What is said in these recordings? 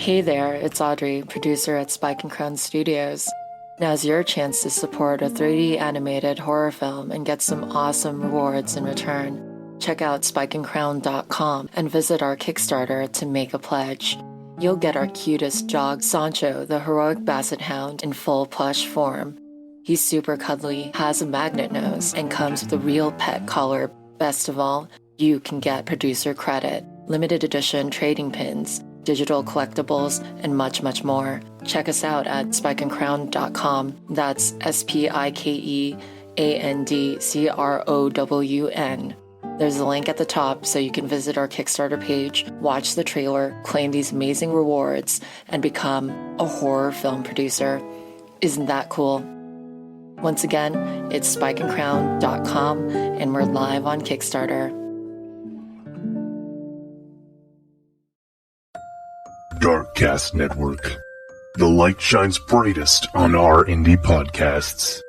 Hey there, it's Audrey, producer at Spike and Crown Studios. Now's your chance to support a 3D animated horror film and get some awesome rewards in return. Check out spikeandcrown.com and visit our Kickstarter to make a pledge. You'll get our cutest dog, Sancho, the heroic basset hound, in full plush form. He's super cuddly, has a magnet nose, and comes with a real pet collar. Best of all, you can get producer credit, limited edition trading pins, digital collectibles, and much, much more. Check us out at spikeandcrown.com. That's SPIKEANDCROWN. There's a link at the top so you can visit our Kickstarter page, watch the trailer, claim these amazing rewards, and become a horror film producer. Isn't that cool? Once again, it's spikeandcrown.com, and we're live on Kickstarter. Darkcast Network. The light shines brightest on our indie podcasts.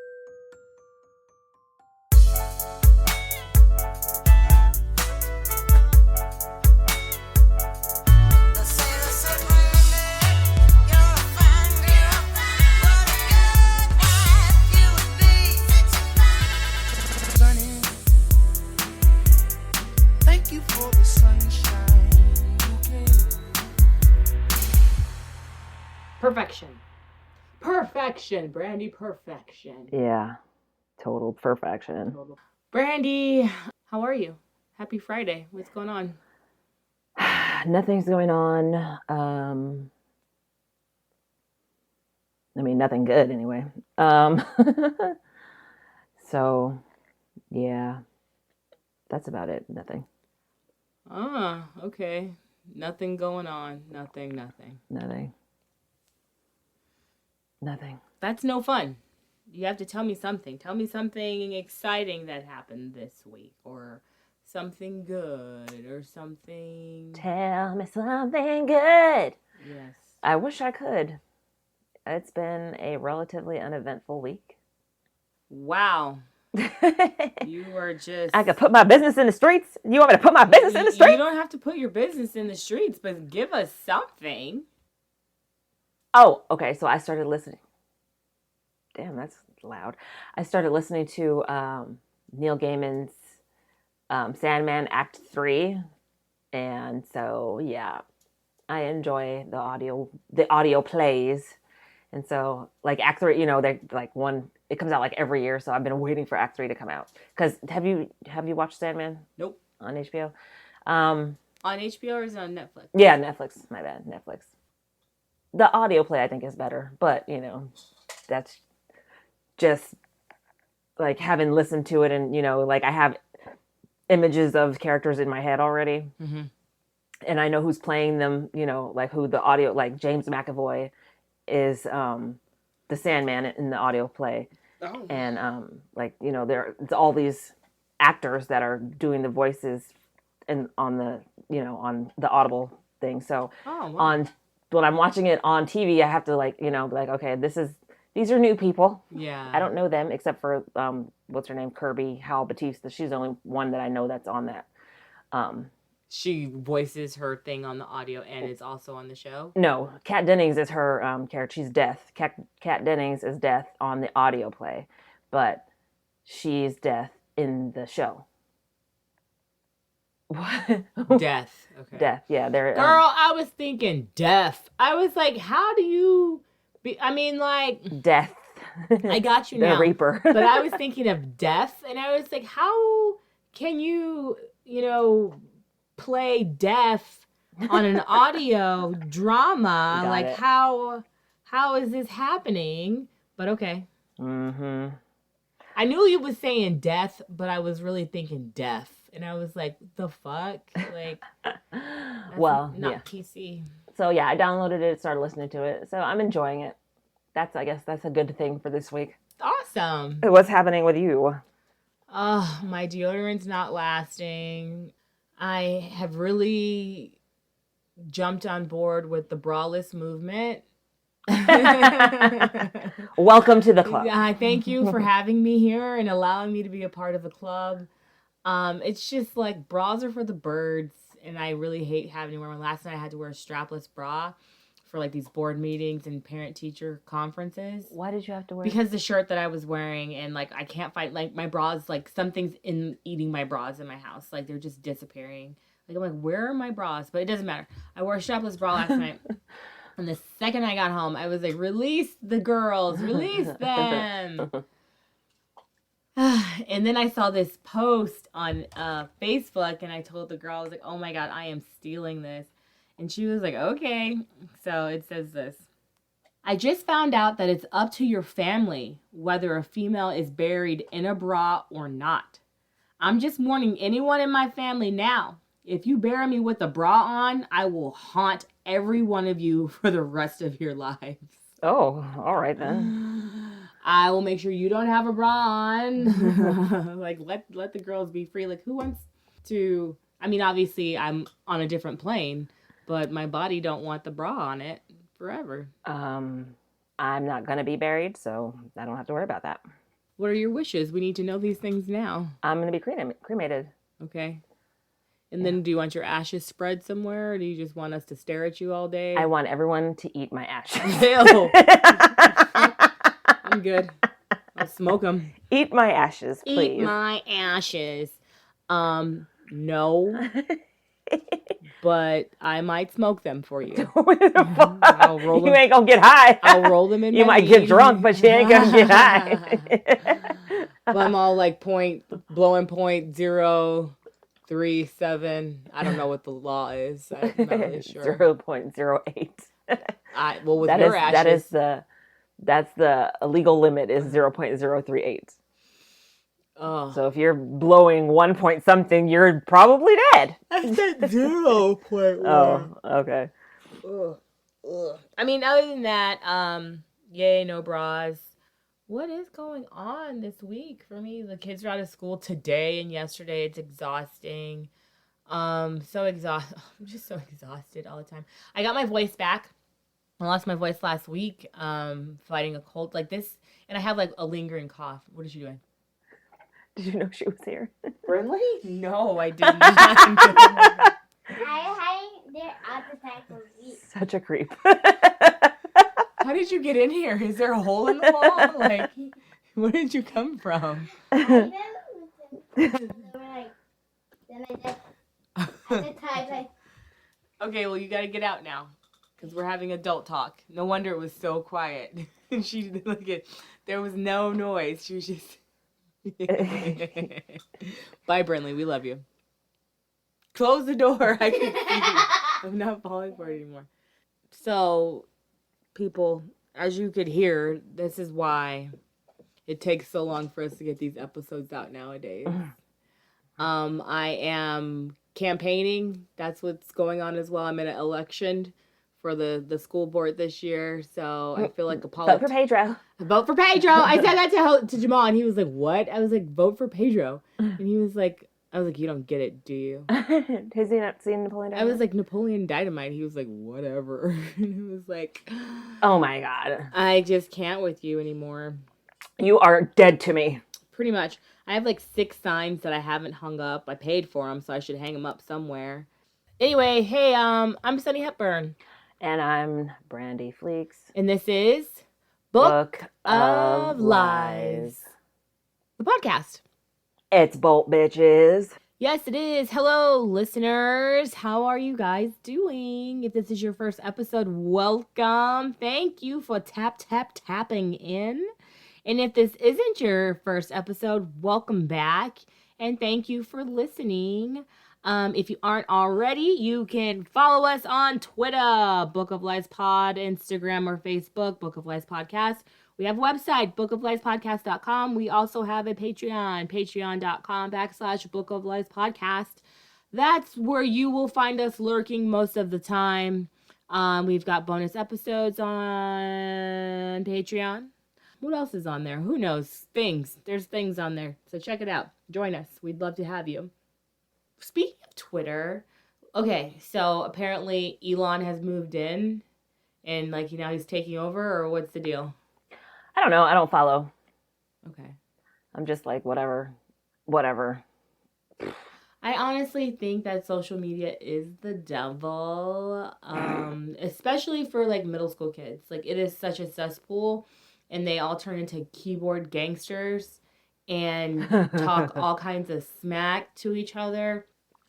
Perfection, Brandy, perfection. Yeah, total perfection. Brandy, how are you? Happy Friday. What's going on? Nothing's going on. I mean, nothing good anyway. So, yeah, that's about it. Nothing. Okay. Nothing going on. Nothing. That's no fun. You have to tell me something. Tell me something exciting that happened this week, or something good, or something... Tell me something good. Yes. I wish I could. It's been a relatively uneventful week. Wow. You were just... I could put my business in the streets. You want me to put my business in the streets? You don't have to put your business in the streets, but give us something. Oh, okay. So I started listening. Damn, that's loud. I started listening to Neil Gaiman's Sandman Act 3. And so, yeah, I enjoy the audio plays. And so, like, Act 3, they're like it comes out like every year. So I've been waiting for Act 3 to come out. Because have you watched Sandman? Nope. On HBO? On HBO or is it on Netflix? Yeah, Netflix. My bad. Netflix. The audio play, I think, is better. But, that's just, like, having listened to it and, like, I have images of characters in my head already. Mm-hmm. And I know who's playing them, like, who the audio, like, James McAvoy is the Sandman in the audio play. Oh. And, it's all these actors that are doing the voices on the Audible thing. So when I'm watching it on TV, I have to be like, okay, these are new people. Yeah. I don't know them except for what's her name, Kirby Howell Batista. She's the only one that I know that's on that. She voices her thing on the audio and is also on the show? No, Kat Dennings is her character. She's Death. Kat Dennings is Death on the audio play, but she's Death in the show. What? Death. Okay. Death. Yeah, they're. Girl, I was thinking death. I was like, how do you? Death. I got you now. The Reaper. But I was thinking of death, and I was like, how can you, play death on an audio drama? Got like, it. how is this happening? But okay. Mm-hmm. I knew you was saying death, but I was really thinking death. And I was like, the fuck? Like, well, not PC. So, yeah, I downloaded it, started listening to it. So, I'm enjoying it. I guess that's a good thing for this week. Awesome. What's happening with you? Oh, my deodorant's not lasting. I have really jumped on board with the braless movement. Welcome to the club. Thank you for having me here and allowing me to be a part of the club. It's just like bras are for the birds, and I really hate having to wear one. Last night I had to wear a strapless bra for like these board meetings and parent-teacher conferences. Why did you have to wear? Because the shirt that I was wearing, and like I can't find like my bras. Like something's eating my bras in my house. Like they're just disappearing. Like I'm like, where are my bras? But it doesn't matter. I wore a strapless bra last night, and the second I got home, I was like, release the girls, release them. And then I saw this post on Facebook, and I told the girl, I was like, oh my God, I am stealing this. And she was like, okay. So it says this. I just found out that it's up to your family whether a female is buried in a bra or not. I'm just warning anyone in my family now. If you bury me with a bra on, I will haunt every one of you for the rest of your lives. Oh, all right then. I will make sure you don't have a bra on. Like, let the girls be free. Like, who wants to... I mean, obviously, I'm on a different plane, but my body don't want the bra on it forever. I'm not going to be buried, so I don't have to worry about that. What are your wishes? We need to know these things now. I'm going to be cremated. Okay. And then do you want your ashes spread somewhere, or do you just want us to stare at you all day? I want everyone to eat my ashes. Ew. I'm good. I'll smoke them. Eat my ashes, please. Eat my ashes. No. But I might smoke them for you. I'll roll them. You ain't gonna get high. I'll roll them in. You might get drunk, but you ain't gonna get high. But I'm all like blowing .037. I don't know what the law is. I'm not really sure. 0.08. Well, with your ashes, that's the illegal limit is 0.038. Oh. So if you're blowing 1 point something, you're probably dead. I said 0.1. Oh, okay. Ugh. I mean, other than that, yay, no bras. What is going on this week for me? The kids are out of school today and yesterday. It's exhausting. So exhausted. I'm just so exhausted all the time. I got my voice back. I lost my voice last week, fighting a cold like this, and I have like a lingering cough. What is she doing? Did you know she was here? Really? No, I did not. I there all the time for me. Such a creep. How did you get in here? Is there a hole in the wall? Like, where did you come from? I know. Then I just at the time like. Okay, well, you got to get out now, because we're having adult talk. No wonder it was so quiet. She look at, there was no noise. She was just. Bye, Brinley. We love you. Close the door. I can see you. I'm not falling for it anymore. So, people, as you could hear, this is why it takes so long for us to get these episodes out nowadays. I am campaigning. That's what's going on as well. I'm in an election for the school board this year, so I feel like a Vote for Pedro. Vote for Pedro. I said that to Jamal, and he was like, "What?" I was like, "Vote for Pedro," and he was like, "I was like, you don't get it, do you?" Has he not seen Napoleon Dynamite? I was like, "Napoleon Dynamite." He was like, "Whatever," and it was like, "Oh my God, I just can't with you anymore. You are dead to me." Pretty much. I have like 6 signs that I haven't hung up. I paid for them, so I should hang them up somewhere. Anyway, hey, I'm Sunny Hepburn. And I'm Brandy Fleeks. And this is Book of Lies. The podcast. It's Bolt Bitches. Yes, it is. Hello, listeners. How are you guys doing? If this is your first episode, welcome. Thank you for tapping in. And if this isn't your first episode, welcome back. And thank you for listening. If you aren't already, you can follow us on Twitter, Book of Lies Pod, Instagram or Facebook, Book of Lies Podcast. We have a website, bookofliespodcast.com. We also have a Patreon, patreon.com/Book of Lies Podcast. That's where you will find us lurking most of the time. We've got bonus episodes on Patreon. What else is on there? Who knows? Things. There's things on there. So check it out. Join us. We'd love to have you. Speaking of Twitter, okay, so apparently Elon has moved in and like now he's taking over, or what's the deal? I don't know. I don't follow. Okay. I'm just like, whatever. I honestly think that social media is the devil, especially for like middle school kids. Like it is such a cesspool, and they all turn into keyboard gangsters and talk all kinds of smack to each other.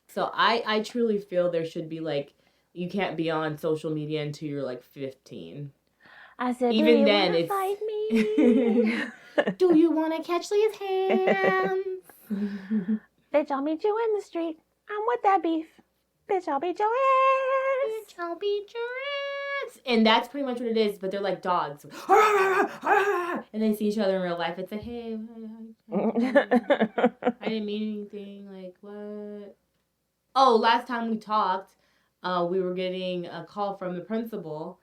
So I truly feel there should be like you can't be on social media until you're like 15. I said, Even do you then, wanna it's fight me? do you want to catch these hands? Bitch, I'll meet you in the street. I'm with that beef. Bitch, I'll beat your ass. Bitch, I'll beat your ass. And that's pretty much what it is, but they're like dogs. And they see each other in real life. It's like, hey, I didn't mean anything. Like, what? Oh, last time we talked, we were getting a call from the principal.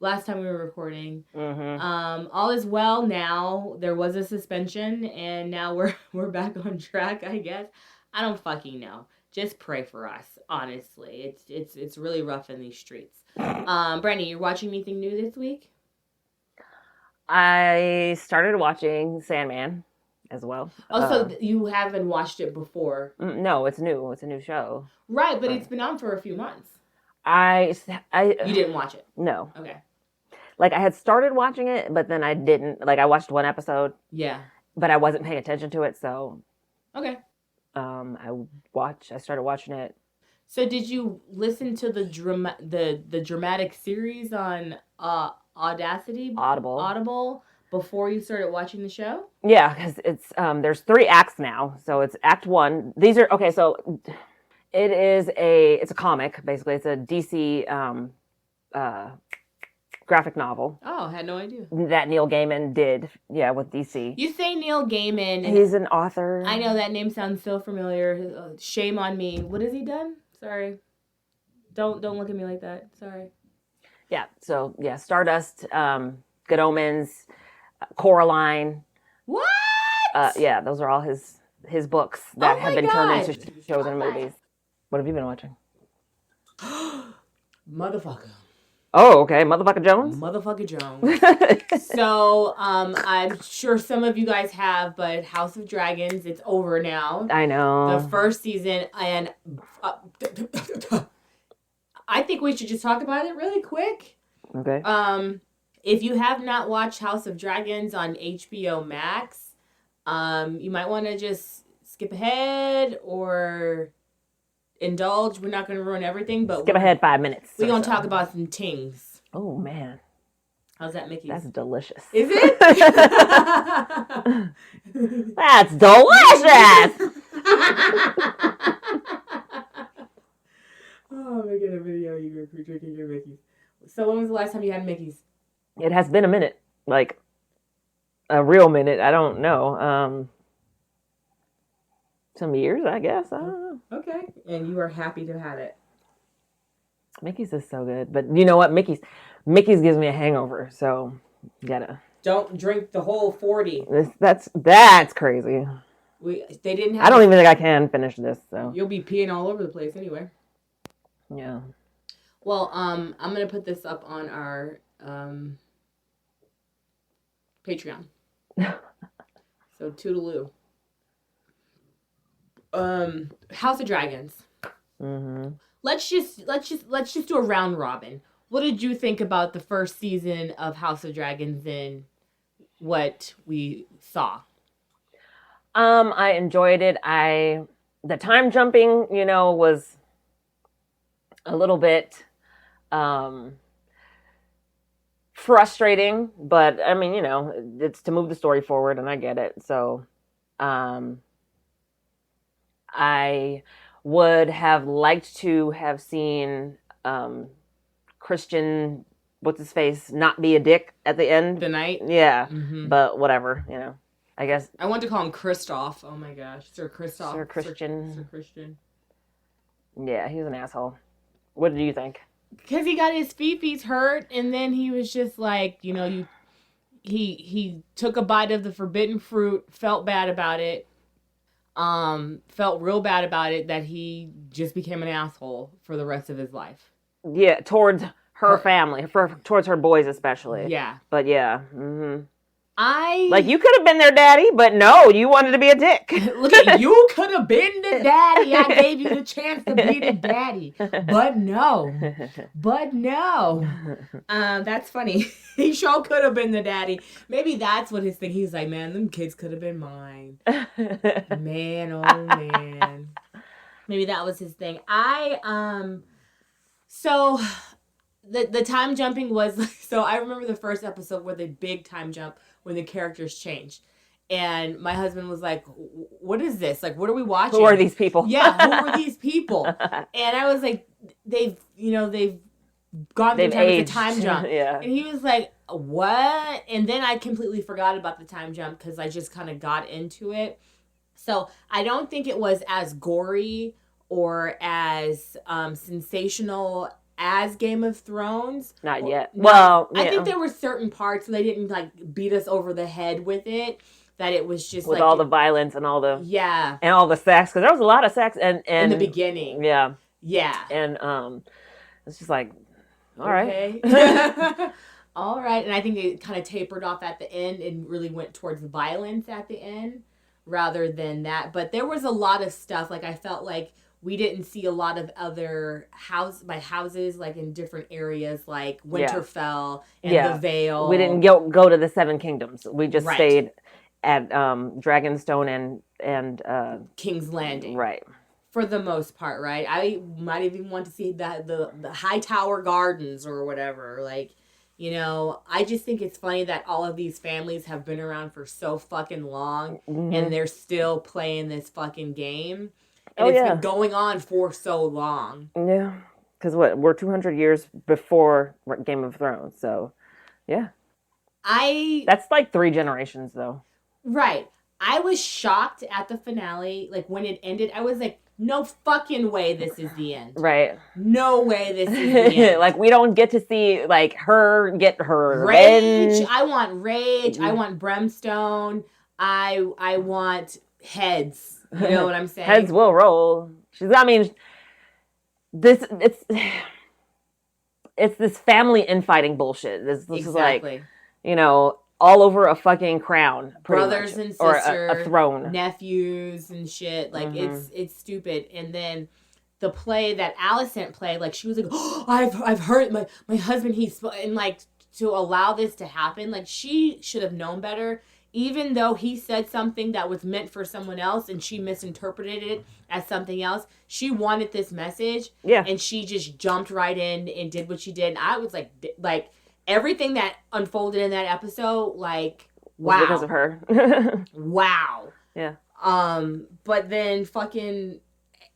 Last time we were recording. All is well now. There was a suspension, and now we're back on track, I guess. I don't fucking know. Just pray for us, honestly. It's really rough in these streets. Brandy, you're watching anything new this week? I started watching Sandman as well. Oh, so you haven't watched it before? No, it's new. It's a new show. Right, but it's been on for a few months. You didn't watch it? No. Okay. Like, I had started watching it, but then I didn't. Like, I watched one episode. Yeah. But I wasn't paying attention to it, so. Okay. I started watching it. So did you listen to the dramatic series on Audacity? Audible before you started watching the show? Yeah, because it's there's 3 acts now. So it's act 1. These are okay, so it's a comic, basically. It's a DC graphic novel. Oh, I had no idea. That Neil Gaiman did, with DC. You say Neil Gaiman. He's an author. I know that name sounds so familiar. Shame on me. What has he done? Sorry. Don't look at me like that. Sorry. Yeah, so Stardust, Good Omens, Coraline. What? Yeah, those are all his books that have been turned into shows and movies. What have you been watching? Motherfucker. Oh, okay. Motherfucker Jones? Motherfucker Jones. So, I'm sure some of you guys have, but House of Dragons, it's over now. I know. The first season, and I think we should just talk about it really quick. Okay. If you have not watched House of Dragons on HBO Max, you might want to just skip ahead or indulge. We're not going to ruin everything, but skip ahead 5 minutes. We're going to talk about some tings. Oh, man. How's that, Mickey? That's delicious. Is it? That's delicious! Oh, I'm going to get a video of you drinking your Mickey's. So when was the last time you had Mickey's? It has been a minute. Like, a real minute. I don't know. Some years, I guess. I don't know. Okay. And you are happy to have it. Mickey's is so good. But you know what? Mickey's gives me a hangover. So, you gotta. Don't drink the whole 40. That's crazy. They didn't have. I don't even think I can finish this. So you'll be peeing all over the place anyway. Yeah. Well, I'm gonna put this up on our Patreon. So toodaloo. House of Dragons. Mm-hmm. Let's just do a round robin. What did you think about the first season of House of Dragons and what we saw? I enjoyed it. The time jumping, was a little bit frustrating, but I mean, it's to move the story forward, and I get it. So, I would have liked to have seen Christian, what's his face, not be a dick at the end. The night? Yeah. Mm-hmm. But whatever, I guess. I want to call him Christoph. Oh my gosh. Sir Christoph. Sir Christian. Sir Christian. Yeah, he was an asshole. What did you think? Because he got his feet hurt, and then he was just like, he took a bite of the forbidden fruit, felt bad about it, felt real bad about it that he just became an asshole for the rest of his life. Yeah, towards her family, towards her boys especially. Yeah. But yeah. Mm-hmm. Like, you could have been their daddy, but no, you wanted to be a dick. Look at you, could have been the daddy. I gave you the chance to be the daddy, but no. That's funny. He sure could have been the daddy. Maybe that's what his thing. He's like, man, them kids could have been mine. Man, oh man. Maybe that was his thing. So the time jumping was, so I remember the first episode where the big time jump when the characters changed. And my husband was like, what is this? Like, what are we watching? Who are these people? Yeah, who are these people? And I was like, they've gone through the time jump. Yeah. And he was like, what? And then I completely forgot about the time jump because I just kind of got into it. So I don't think it was as gory or as sensational as Game of Thrones. Not yet. Well, I think there were certain parts where they didn't like beat us over the head with it. That it was just with like all the violence and all the and all the sex, because there was a lot of sex and in the beginning. Yeah. And it's just like, all right. All right. And I think it kind of tapered off at the end and really went towards violence at the end rather than that. But there was a lot of stuff. Like I felt like we didn't see a lot of other houses like in different areas like Winterfell and the Vale. We didn't go to the Seven Kingdoms. We just stayed at Dragonstone and King's Landing. Right. For the most part, right? I might even want to see the Hightower Gardens or whatever. Like, you know, I just think it's funny that all of these families have been around for so fucking long and they're still playing this fucking game. And it's been going on for so long. Yeah. Because we're 200 years before Game of Thrones. So, yeah. That's like 3 generations, though. Right. I was shocked at the finale. Like, when it ended, I was like, no fucking way this is the end. Right. No way this is the end. Like, we don't get to see, like, her get her rage. revenge. I want rage. I want brimstone. I want heads. You know what I'm saying? Heads will roll. It's this family infighting bullshit. This is like, you know, all over a fucking crown. Brothers much. And sisters. Or a throne. Nephews and shit. Like, it's stupid. And then the play that Alicent played, like, she was like, oh, I've heard my husband, and like, to allow this to happen, like, she should have known better. Even though he said something that was meant for someone else and she misinterpreted it as something else, she wanted this message. Yeah. And she just jumped right in and did what she did. And I was like everything that unfolded in that episode, like, wow. Because of her. Wow. Yeah. But then fucking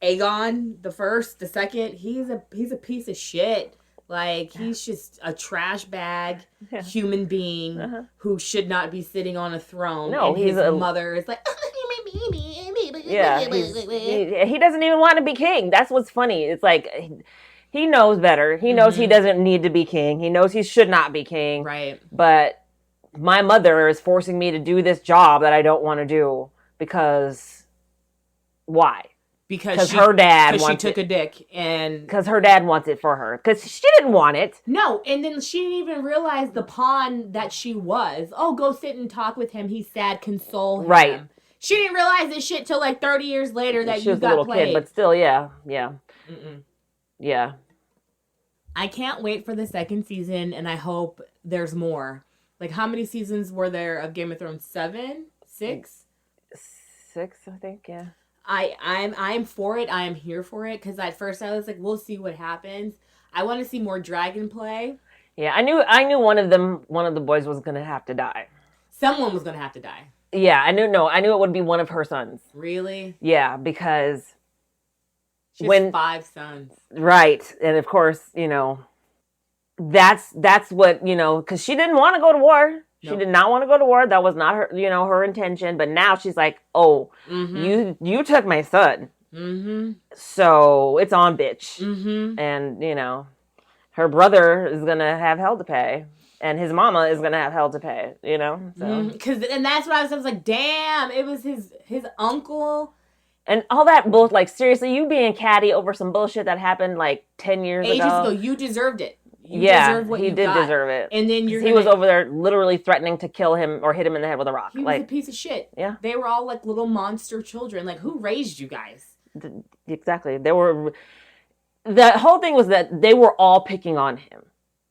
Aegon, the second, he's a piece of shit. Like, he's just a trash bag human being who should not be sitting on a throne. No, and his mother is like, he doesn't even want to be king. That's what's funny. It's like, he knows better. He knows he doesn't need to be king. He knows he should not be king. Right. But my mother is forcing me to do this job that I don't want to do because why? Because her dad wants she took a dick and because her dad wants it for her because she didn't want it. No, and then she didn't even realize the pawn that she was. Oh, go sit and talk with him. He's sad. Console him. Right. She didn't realize this shit till like 30 years later that she you was got a little played. kid, but still, yeah. I can't wait for the second season, and I hope there's more. Like, how many seasons were there of Game of Thrones? 7? 6? 6, I think. Yeah. I'm for it. I am here for it because at first I was like, we'll see what happens. I want to see more dragon play. Yeah, I knew one of the boys was gonna have to die. Someone was gonna have to die. Yeah, I knew it would be one of her sons. Really? Yeah, because she has 5 sons. Right, and of course, you know, that's what, you know, because she didn't want to go to war. She did not want to go to war. That was not her, you know, her intention. But now she's like, oh, you took my son. So it's on, bitch. And, you know, her brother is going to have hell to pay. And his mama is going to have hell to pay, you know? So. And that's what I was like, damn, it was his uncle. And all that bullshit, like, seriously, you being catty over some bullshit that happened, like, 10 years ago. Ages ago, you deserved it. You yeah, deserve what he you did got. deserve it. And then he was over there literally threatening to kill him or hit him in the head with a rock. He was a piece of shit. Yeah. They were all like little monster children. Like, who raised you guys? Exactly. They were. The whole thing was that they were all picking on him.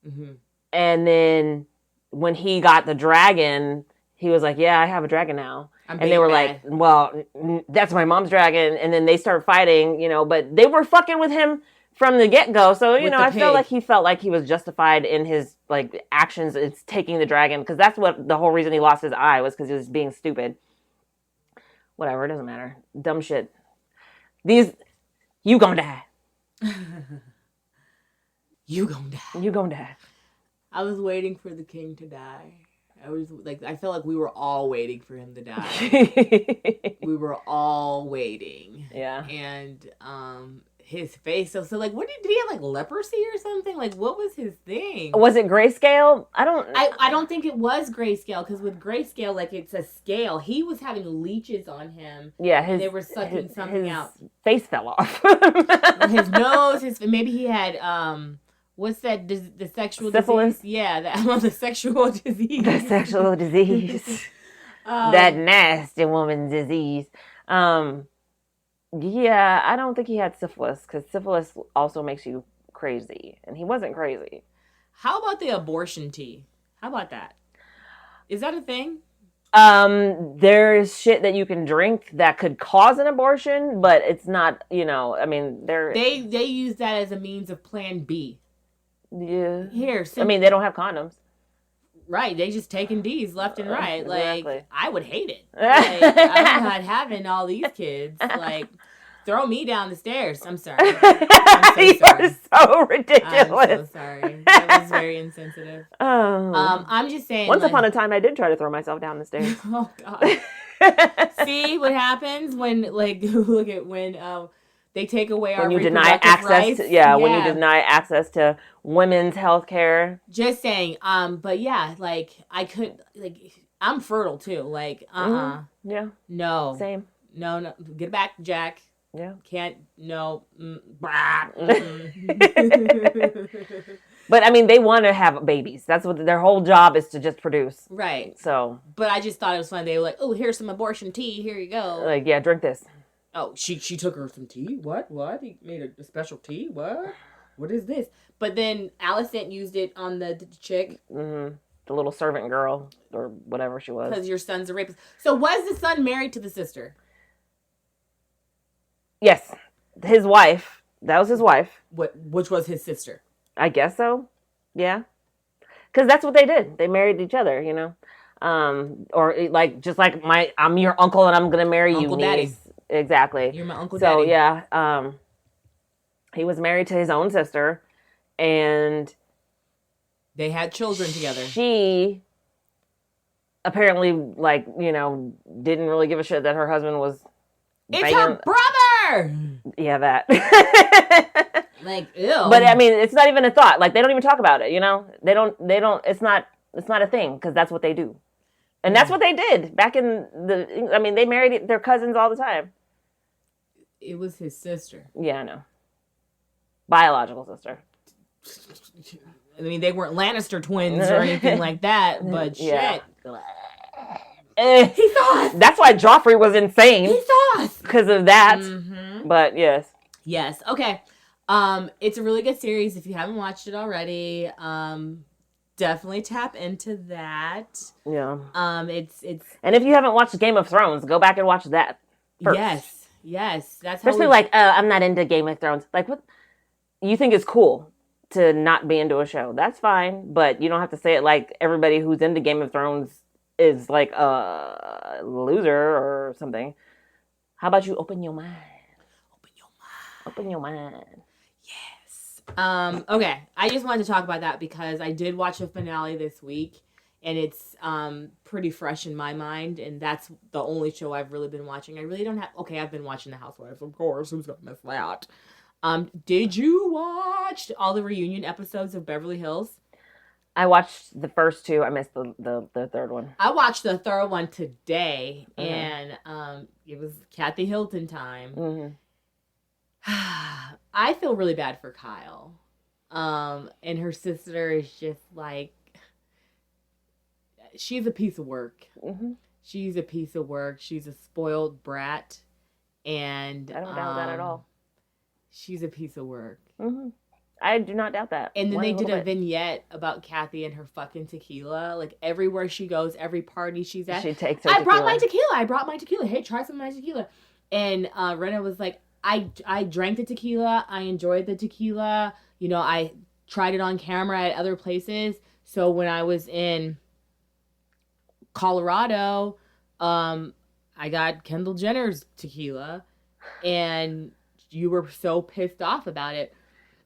Mm-hmm. And then when he got the dragon, he was like, "Yeah, I have a dragon now." And they were like, "Well, that's my mom's dragon." And then they started fighting, but they were fucking with him from the get-go. So, I felt like he was justified in his like actions. It's taking the dragon because that's what the whole reason he lost his eye was because he was being stupid. Whatever, it doesn't matter. Dumb shit. You gonna die. You gonna die. You gonna die. I was waiting for the king to die. I felt like we were all waiting for him to die. We were all waiting. Yeah. And his face. So like, what did he have, like leprosy or something? Like, what was his thing? Was it grayscale? I don't think it was grayscale because with grayscale, like it's a scale. He was having leeches on him. Yeah, they were sucking something his out. Face fell off. His nose. Maybe he had what's that? The sexual syphilis? Disease? Yeah, the sexual disease. The sexual disease. That nasty woman's disease. Yeah, I don't think he had syphilis because syphilis also makes you crazy, and he wasn't crazy. How about the abortion tea? How about that? Is that a thing? There's shit that you can drink that could cause an abortion, but it's not. I mean, they use that as a means of Plan B. Yeah. Here, they don't have condoms. Right, they just taking D's left and right. Exactly. Like, I would hate it. Like, I'm not having all these kids. Like, throw me down the stairs. I'm sorry. I'm so sorry. You're so ridiculous. I'm so sorry. That was very insensitive. I'm just saying. Once upon a time, I did try to throw myself down the stairs. Oh God. See what happens when, look at when they take away our reproductive rights. When you deny access to women's health care. Just saying. But yeah, I could, I'm fertile too. Yeah. No. Same. No. Get back, Jack. Yeah. Can't. No. But they want to have babies. That's what their whole job is, to just produce. Right. So. But I just thought it was funny. They were like, "Oh, here's some abortion tea. Here you go." Yeah, drink this. Oh, she took her some tea? What? He made a special tea? What? What is this? But then Alicent used it on the chick. Mm-hmm. The little servant girl, or whatever she was. Because your son's a rapist. So was the son married to the sister? Yes. His wife. That was his wife. Which was his sister? I guess so. Yeah. Because that's what they did. They married each other, or just like I'm your uncle and I'm going to marry Uncle you, Daddy. niece. Exactly. You're my Uncle Daddy. So, yeah, he was married to his own sister, and they had children together. She apparently, didn't really give a shit that her husband was banging. Her brother! Yeah, that. Ew. But, it's not even a thought. They don't even talk about it, They don't, it's not a thing, because that's what they do. And that's what they did back in they married their cousins all the time. It was his sister. Yeah, I know. Biological sister. They weren't Lannister twins or anything like that, but yeah. shit. He saw us. That's why Joffrey was insane. He saw us. Because of that. Mm-hmm. But, yes. Yes. Okay. It's a really good series. If you haven't watched it already, definitely tap into that. Yeah. It's and if you haven't watched Game of Thrones, go back and watch that first. Yes. That's especially I'm not into Game of Thrones. What you think is cool to not be into a show? That's fine, but you don't have to say it like everybody who's into Game of Thrones is like a loser or something. How about you open your mind? Open your mind. Yes. Okay. I just wanted to talk about that because I did watch the finale this week, and it's pretty fresh in my mind, and that's the only show I've really been watching. I really don't have... Okay, I've been watching The Housewives, of course. Who's gonna miss that? Did you watch all the reunion episodes of Beverly Hills? I watched the first two. I missed the third one. I watched the third one today, and it was Kathy Hilton time. Mm-hmm. I feel really bad for Kyle. And her sister is just like, she's a piece of work. Mm-hmm. She's a piece of work. She's a spoiled brat. And I don't doubt that at all. She's a piece of work. Mm-hmm. I do not doubt that. And then they did a vignette about Kathy and her fucking tequila. Like, everywhere she goes, every party she's at, she takes her I brought my tequila. Hey, try some of my tequila. And Rena was like, I drank the tequila. I enjoyed the tequila. You know, I tried it on camera at other places. So when I was in Colorado, I got Kendall Jenner's tequila. And you were so pissed off about it.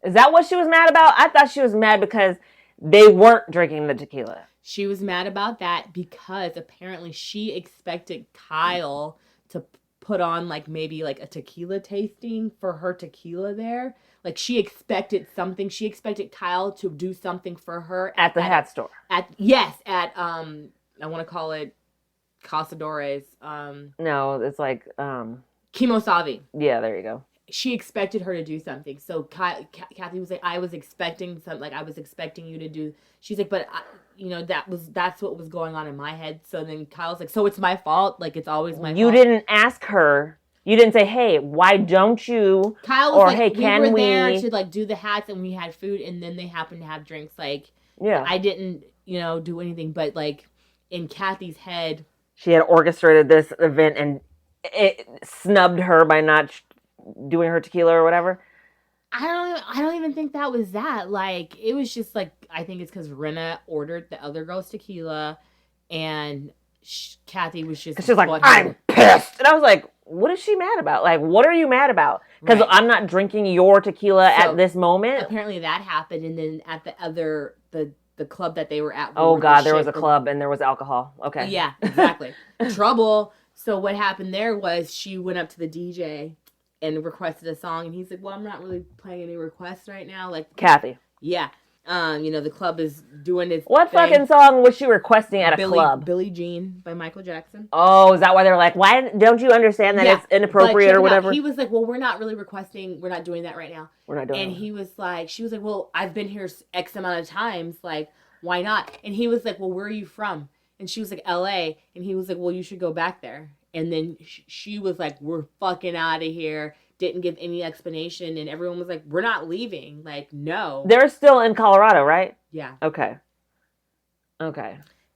Is that what she was mad about? I thought she was mad because they weren't drinking the tequila. She was mad about that because apparently she expected Kyle to put on like maybe like a tequila tasting for her tequila there. Like she expected something. She expected Kyle to do something for her at the hat store. I want to call it Casadores. No, it's like Kimosabi. Yeah, there you go. She expected her to do something. So Kathy was like, I was expecting something. Like, I was expecting you to do. She's like, but that's what was going on in my head. So then Kyle's like, so it's my fault. Like, it's always my fault. You didn't ask her. You didn't say, hey, why don't you? Kyle was or like, hey, can we? We were there to like do the hats and we had food and then they happened to have drinks. Like, yeah, I didn't, do anything. But like in Kathy's head, she had orchestrated this event and it snubbed her by not doing her tequila or whatever. I don't even think that was that. Like, it was just like, I think it's because Rena ordered the other girl's tequila and Kathy was just, she's like, I'm pissed. And I was like, what is she mad about? Like, what are you mad about? Because right. I'm not drinking your tequila at this moment. Apparently that happened. And then at the other, the club that they were at. Oh God, there was a club and there was alcohol. Okay. Yeah, exactly. Trouble. So what happened there was she went up to the DJ and requested a song, and he's like, well, I'm not really playing any requests right now. Like Kathy. Yeah. The club is doing this What thing. fucking song was she requesting at a club? Billie Jean by Michael Jackson. Oh, is that why they're like, why don't you understand that it's inappropriate or whatever? He was like, well, we're not really requesting, we're not doing that right now. We're not doing And he was like, she was like, well, I've been here X amount of times, like, why not? And he was like, well, where are you from? And she was like, LA. And he was like, well, you should go back there. And then she was like, we're fucking out of here. Didn't give any explanation. And everyone was like, we're not leaving. Like, no. They're still in Colorado, right? Yeah. Okay.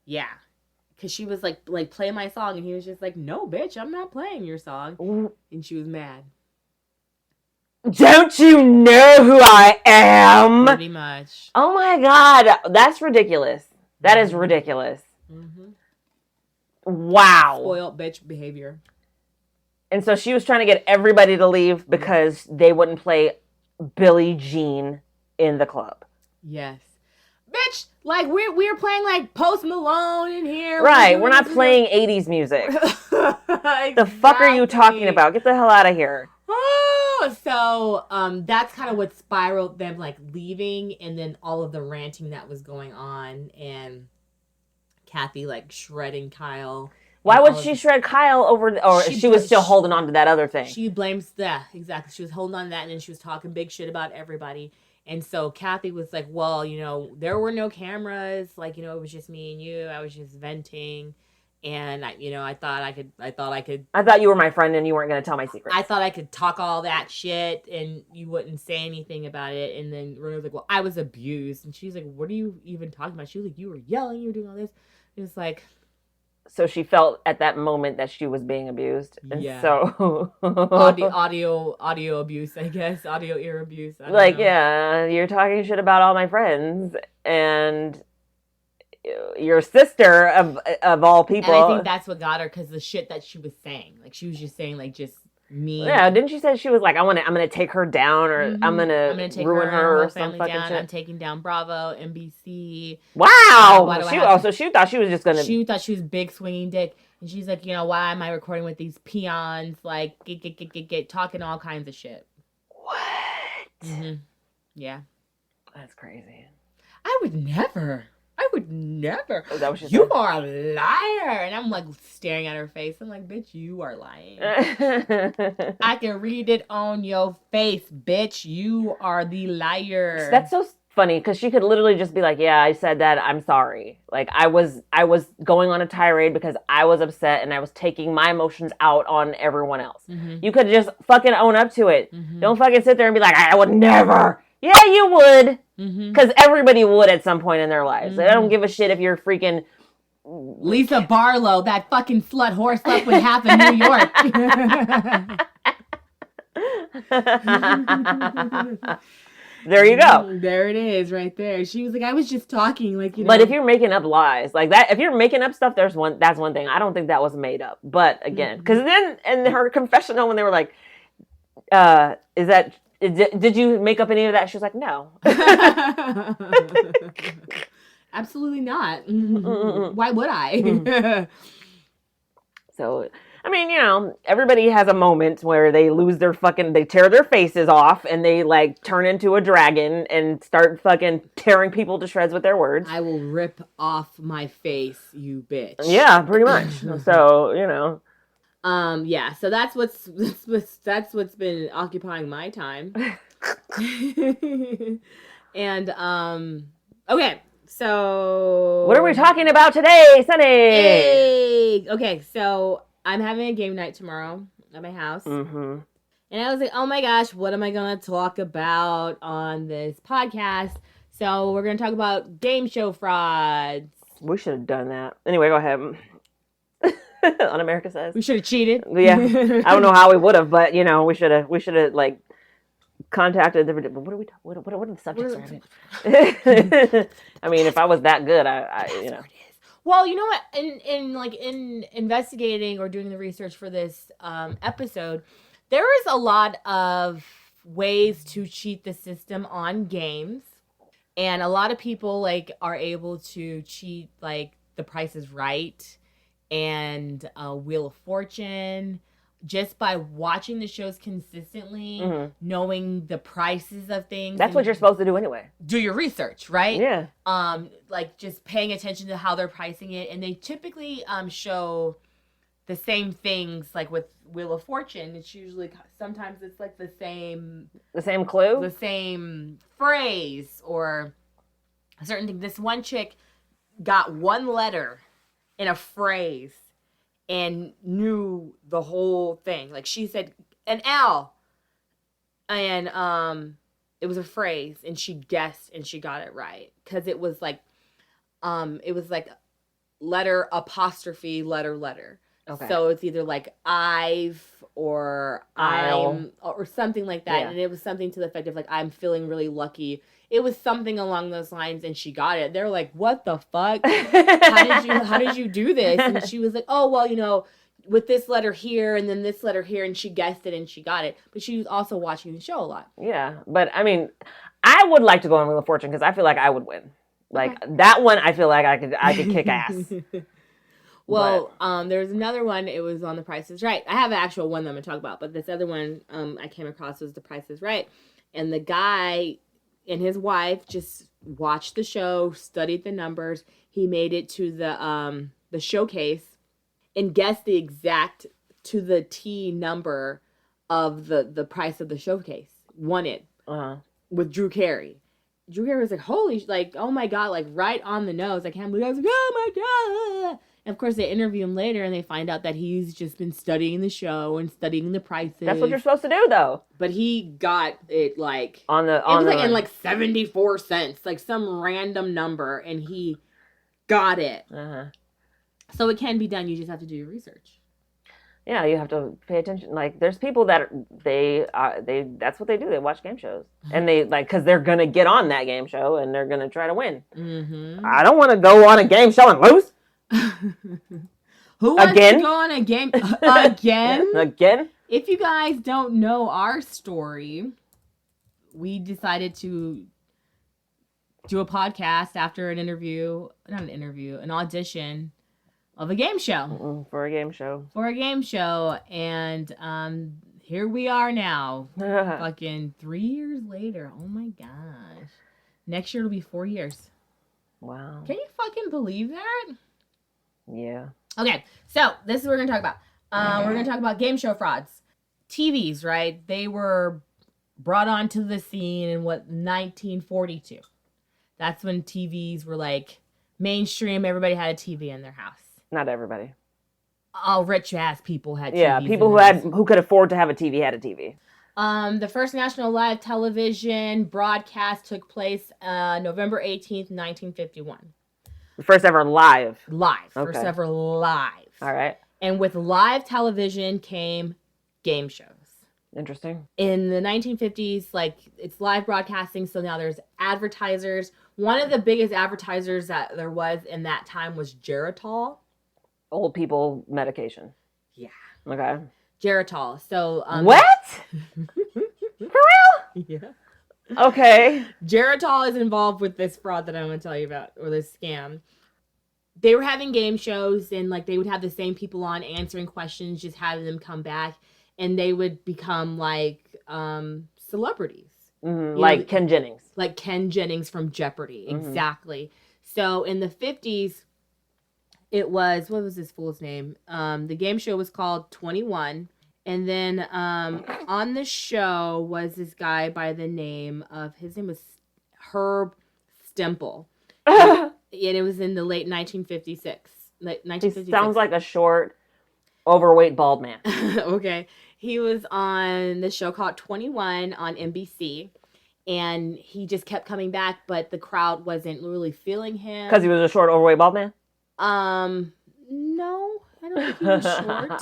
Yeah. Because she was like, play my song. And he was just like, no, bitch, I'm not playing your song. And she was mad. Don't you know who I am? Pretty much. Oh my God. That's ridiculous. That is ridiculous. Mm-hmm. Wow. Spoiled bitch behavior. And so she was trying to get everybody to leave because they wouldn't play Billie Jean in the club. Yes. Bitch, like we're playing like Post Malone in here. Right, we're not playing 80s music. Exactly. The fuck are you talking about? Get the hell out of here. Oh, so that's kind of what spiraled them like leaving and then all of the ranting that was going on and Kathy like shredding Kyle. Why would she shred Kyle over, or she was still holding on to that other thing? She blames exactly. She was holding on to that, and then she was talking big shit about everybody. And so Kathy was like, well, there were no cameras. Like, it was just me and you. I was just venting. And, I thought you were my friend and you weren't going to tell my secrets. I thought I could talk all that shit and you wouldn't say anything about it. And then Rena was like, well, I was abused. And she's like, what are you even talking about? She was like, you were yelling, you were doing all this. It was like... So she felt at that moment that she was being abused. And yeah. So audio abuse, I guess. Audio ear abuse. I don't know. Yeah, you're talking shit about all my friends and your sister of all people. And I think that's what got her, because the shit that she was saying. Like, she was just saying, like, just mean. Yeah, didn't she say she was like, I'm gonna take her down, or I'm gonna take ruin her or family some fucking down. shit. I'm taking down Bravo, NBC. Wow. So she thought she was just gonna. She thought she was big swinging dick, and she's like, why am I recording with these peons? Like, get talking all kinds of shit. What? Mm-hmm. Yeah. That's crazy. I would never. Oh, that was just you are a liar. And I'm like staring at her face. I'm like, bitch, you are lying. I can read it on your face, bitch. You are the liar. That's so funny because she could literally just be like, yeah, I said that, I'm sorry. Like I was going on a tirade because I was upset and I was taking my emotions out on everyone else. You could just fucking own up to it. Don't fucking sit there and be like, I would never. Yeah, you would. Because everybody would at some point in their lives. I don't give a shit if you're freaking Lisa Barlow, that fucking slut whore slept with half of New York. There you go. There it is, right there. She was like, I was just talking, like, you know. But if you're making up lies like that, if you're making up stuff, that's one thing. I don't think that was made up. But again, because then in her confessional, when they were like, did you make up any of that? She was like, no. Absolutely not. Why would I? So, I mean, you know, everybody has a moment where they they tear their faces off and they like turn into a dragon and start fucking tearing people to shreds with their words. I will rip off my face, you bitch. Yeah, pretty much. So, you know. Yeah, so that's what's been occupying my time. And, okay. So what are we talking about today, Sunny? Hey! Okay, so I'm having a game night tomorrow at my house. And I was like, oh my gosh, what am I going to talk about on this podcast? So we're going to talk about game show frauds. We should have done that. Anyway, go ahead. On America Says. We should have cheated. Yeah. I don't know how we would have, but, you know, we should have, like, contacted the... What are the subjects? I mean, if I was that good, I you know. Well, you know what? In investigating or doing the research for this episode, there is a lot of ways to cheat the system on games, and a lot of people like are able to cheat like The Price is Right and Wheel of Fortune. Just by watching the shows consistently, knowing the prices of things. That's what you're supposed to do anyway. Do your research, right? Yeah. Like just paying attention to how they're pricing it. And they typically show the same things like with Wheel of Fortune. It's usually, sometimes it's like the same clue? The same phrase or a certain thing. This one chick got one letter in a phrase and knew the whole thing. Like she said an L, and it was a phrase, and she guessed and she got it right because it was like letter apostrophe letter. Okay. So it's either like I've or I'm or something like that, and it was something to the effect of like I'm feeling really lucky. It was something along those lines, and she got it. They're like, "What the fuck? How did you do this?" And she was like, "Oh, well, you know, with this letter here and then this letter here," and she guessed it and she got it. But she was also watching the show a lot. Yeah, but I mean, I would like to go on Wheel of Fortune because I feel like I would win. Like that one, I feel like I could kick ass. Well, there's another one. It was on The Price is Right. I have an actual one that I'm gonna talk about, but this other one I came across was The Price is Right, and the guy and his wife just watched the show, studied the numbers. He made it to the showcase and guessed the exact to the T number of the price of the showcase. Won it with Drew Carey. Drew Carey was like, holy, like, oh my God, like right on the nose. I can't believe it. I was like, oh my God. And of course, they interview him later, and they find out that he's just been studying the show and studying the prices. That's what you're supposed to do, though. But he got it like in like 74 cents, like some random number, and he got it. So it can be done. You just have to do your research. Yeah, you have to pay attention. Like, there's people that that's what they do. They watch game shows, and they like because they're gonna get on that game show and they're gonna try to win. I don't want to go on a game show and lose. Who wants to go on a game again? Again? If you guys don't know our story, we decided to do a podcast after an audition of a game show. For a game show. And here we are now. Fucking 3 years later. Oh my gosh. Next year it'll be 4 years. Wow. Can you fucking believe that? Yeah. Okay, so this is what we're going to talk about. We're going to talk about game show frauds. TVs, right? They were brought onto the scene in 1942. That's when TVs were like mainstream. Everybody had a TV in their house. Not everybody. All rich ass people had TVs. Yeah, people who could afford to have a TV had a TV. The first national live television broadcast took place November 18th, 1951. The first ever live. Live. Okay. First ever live. All right. And with live television came game shows. Interesting. In the 1950s, like, it's live broadcasting, so now there's advertisers. One of the biggest advertisers that there was in that time was Geritol. Old people medication. Yeah. Okay. Geritol. So what? For real? Yeah. Okay. Geritol is involved with this fraud that I'm going to tell you about, or this scam. They were having game shows, and like they would have the same people on answering questions, just having them come back, and they would become like celebrities. Mm-hmm. Like Ken Jennings. Like Ken Jennings from Jeopardy. Mm-hmm. Exactly. So in the 50s, it was, what was this fool's name? The game show was called 21. And then on the show was this guy by the name of, his name was Herb Stemple. And it was in the late 1956. He sounds like a short, overweight, bald man. Okay. He was on the show called 21 on NBC. And he just kept coming back, but the crowd wasn't really feeling him. Because he was a short, overweight, bald man? No, I don't think he was short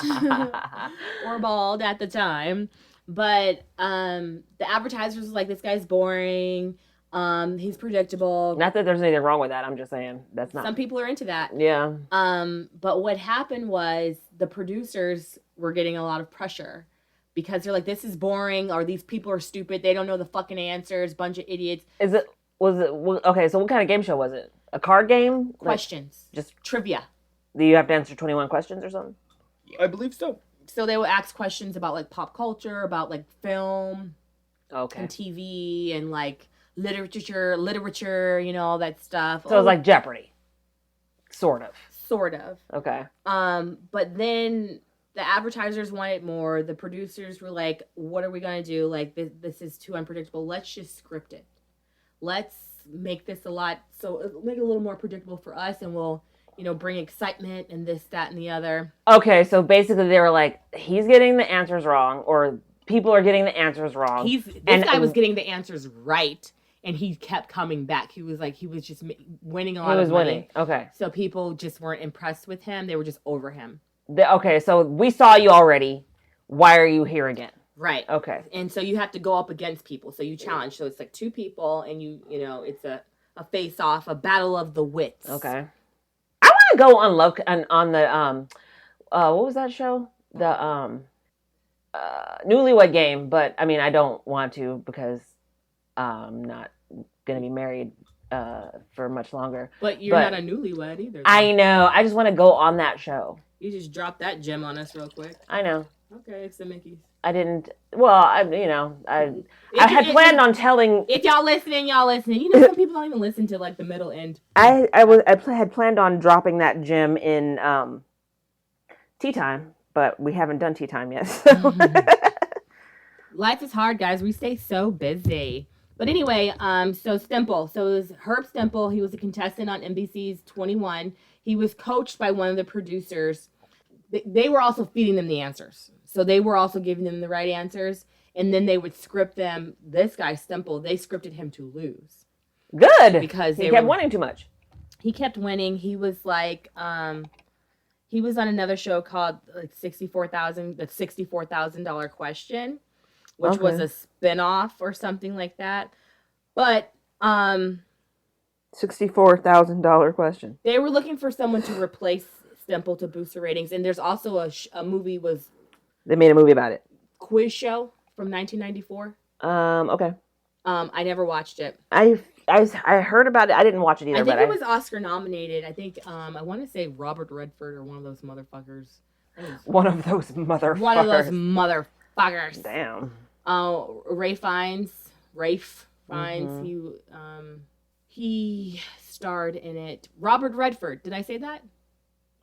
or bald at the time. But the advertisers was like, this guy's boring. He's predictable. Not that there's anything wrong with that. I'm just saying that's not. Some people are into that. Yeah. But what happened was the producers were getting a lot of pressure because they're like, this is boring, or these people are stupid. They don't know the fucking answers. Bunch of idiots. Okay, so what kind of game show was it? A card game? Questions. Like, just trivia. Do you have to answer 21 questions or something? I believe so. So they would ask questions about like pop culture, about like film, and TV, and like literature, all that stuff. So it was like Jeopardy. Sort of. Okay. But then the advertisers wanted more. The producers were like, what are we going to do? Like, this is too unpredictable. Let's just script it. Let's make this make it a little more predictable for us, and we'll, bring excitement and this, that, and the other. Okay, so basically they were like, he's getting the answers wrong, or people are getting the answers wrong. This guy was getting the answers right, and he kept coming back. He was just winning a lot of money. Winning. Okay. So people just weren't impressed with him. They were just over him. Okay, so we saw you already. Why are you here again? Right. Okay. And so you have to go up against people. So you challenge. So it's like two people, and it's a face-off, a battle of the wits. Okay. I want to go on the what was that show? The Newlywed Game, but I mean I don't want to because I'm not gonna be married for much longer. But you're not a newlywed either. Though. I know. I just want to go on that show. You just dropped that gem on us real quick. I know. Okay, it's the Mickeys. I didn't. Well, I had planned on telling. If y'all listening. Some people don't even listen to like the middle end. I had planned on dropping that gem in tea time, but we haven't done tea time yet. So. Life is hard, guys. We stay so busy. But anyway, so Stemple. So it was Herb Stemple. He was a contestant on NBC's 21. He was coached by one of the producers. They were also feeding them the answers. So they were also giving them the right answers. And then they would script them. This guy, Stemple, they scripted him to lose. Good. Because he kept winning too much. He kept winning. He was like, he was on another show called like the $64,000 question, which was a spinoff or something like that. But $64,000 question. They were looking for someone to replace Stemple to boost the ratings. And there's also a movie They made a movie about it. Quiz Show from 1994. Okay. I never watched it. I heard about it. I didn't watch it either. I think it was Oscar nominated. I think I want to say Robert Redford or one of those motherfuckers. One of those motherfuckers. One of those motherfuckers. Damn. Rafe Fiennes. Mm-hmm. He starred in it. Robert Redford. Did I say that?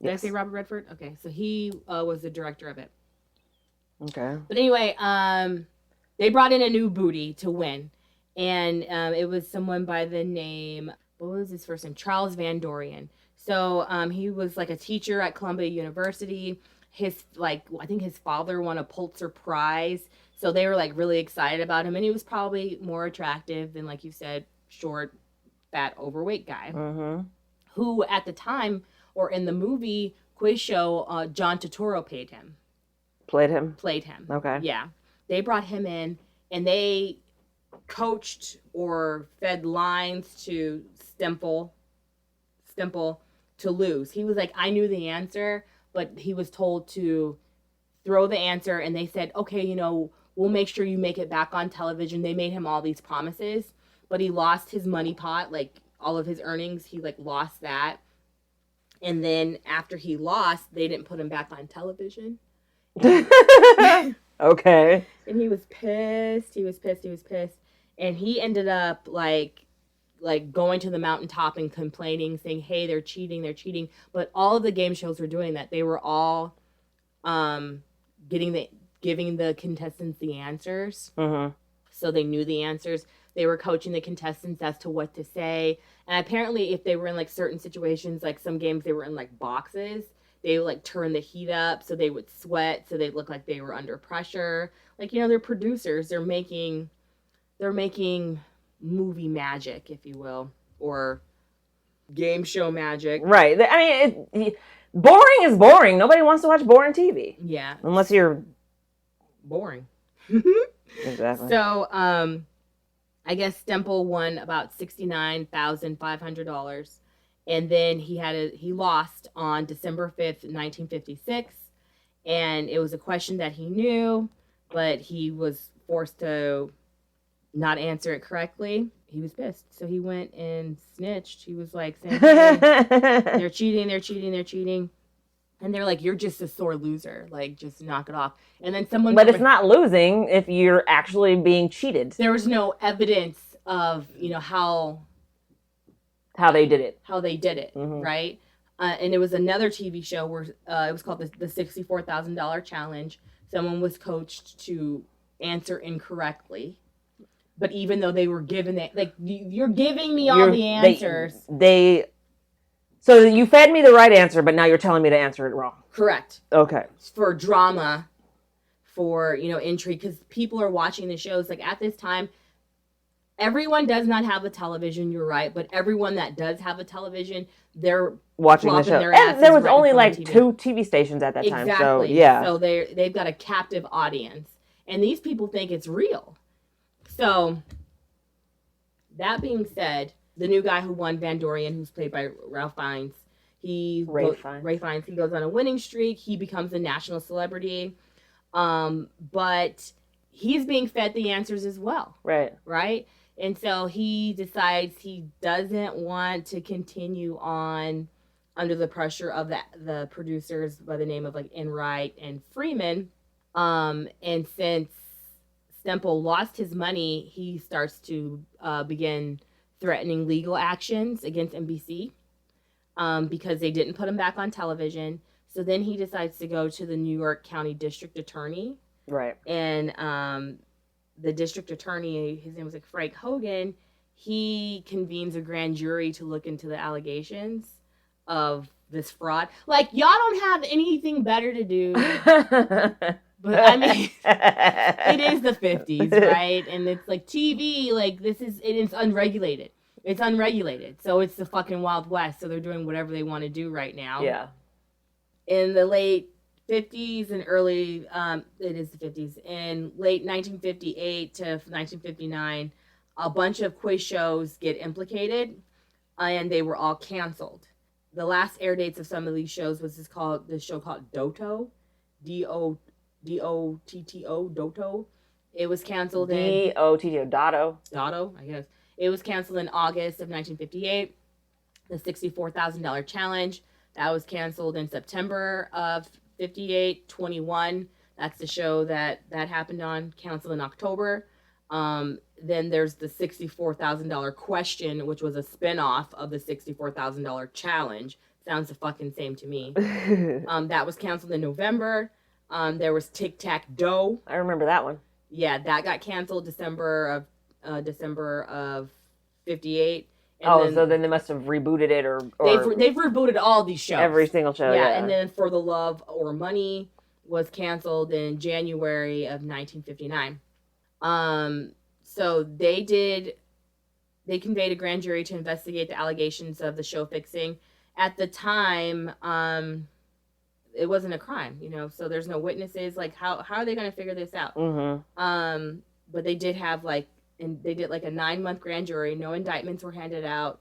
Did I say Robert Redford? Okay, so he was the director of it. Okay. But anyway, they brought in a new booty to win. And it was someone by the name, what was his first name? Charles Van Dorian. So he was like a teacher at Columbia University. I think his father won a Pulitzer Prize. So they were like really excited about him. And he was probably more attractive than, like you said, short, fat, overweight guy. Mm-hmm. Who at the time, or in the movie quiz show, John Turturro played him. Played him? Played him. Okay. Yeah. They brought him in, and they coached or fed lines to Stemple to lose. He was like, I knew the answer, but he was told to throw the answer, and they said, okay, we'll make sure you make it back on television. They made him all these promises, but he lost his money pot, like all of his earnings. He like lost that. And then after he lost, they didn't put him back on television. Okay. And he was pissed. And he ended up like going to the mountaintop and complaining, saying, hey, they're cheating. But all of the game shows were doing that. They were all giving the contestants the answers. Mm-hmm. So they knew the answers. They were coaching the contestants as to what to say. And apparently if they were in like certain situations, like some games they were in like boxes, they would like turn the heat up so they would sweat, so they'd look like they were under pressure. Like, they're producers. They're making movie magic, if you will, or game show magic. Right. I mean, boring is boring. Nobody wants to watch boring TV. Yeah. Unless you're boring. Exactly. So, I guess Stemple won about $69,500, and then he lost on December 5th, 1956, and it was a question that he knew, but he was forced to not answer it correctly. He was pissed, so he went and snitched. He was like saying, hey, they're cheating. And they're like, you're just a sore loser. Like, just knock it off. And then someone... But it's not losing if you're actually being cheated. There was no evidence of, how they did it. Mm-hmm. Right? And it was another TV show where it was called the $64,000 Challenge. Someone was coached to answer incorrectly. But even though they were given it... Like, you're giving me all the answers. So you fed me the right answer, but now you're telling me to answer it wrong. Correct. Okay. For drama, for, intrigue, because people are watching the shows. Like, at this time, everyone does not have a television, you're right, but everyone that does have a television, they're watching the show. And there was only like 2 TV stations at that time. Exactly. So, yeah. So they've got a captive audience. And these people think it's real. So, that being said... The new guy who won, Van Dorian, who's played by Ralph Fiennes, Ray Fiennes. He goes on a winning streak. He becomes a national celebrity. But he's being fed the answers as well. Right? And so he decides he doesn't want to continue on under the pressure of the producers by the name of like Enright and Freeman. And since Stemple lost his money, he starts to begin threatening legal actions against NBC because they didn't put him back on television. So then he decides to go to the New York County District Attorney. Right. And the district attorney, his name was like Frank Hogan, he convenes a grand jury to look into the allegations of this fraud. Like, y'all don't have anything better to do. But I mean, it is the 50s, right? And it's like TV, like it's unregulated. It's unregulated. So it's the fucking Wild West. So they're doing whatever they want to do right now. Yeah. In the late 50s and early, it is the 50s, in late 1958 to 1959, a bunch of quiz shows get implicated and they were all canceled. The last air dates of some of these shows was this show called Doto, D-O-T-T-O, Doto. It was canceled in... D-O-T-T-O, Dotto, I guess. It was canceled in August of 1958. The $64,000 challenge, that was canceled in September of 58. 21, that's the show that happened on, canceled in October. Then there's the $64,000 question, which was a spinoff of the $64,000 challenge. Sounds the fucking same to me. That was canceled in November. There was Tic Tac Dough. I remember that one. Yeah, that got canceled December of December of 58. And so then they must have rebooted it or they've rebooted all these shows. Every single show, yeah. And then For the Love or Money was canceled in January of 1959. So they conveyed a grand jury to investigate the allegations of the show fixing. At the time, it wasn't a crime, so there's no witnesses. Like, how are they going to figure this out? Mm-hmm. But they did have they did a 9-month grand jury. No indictments were handed out.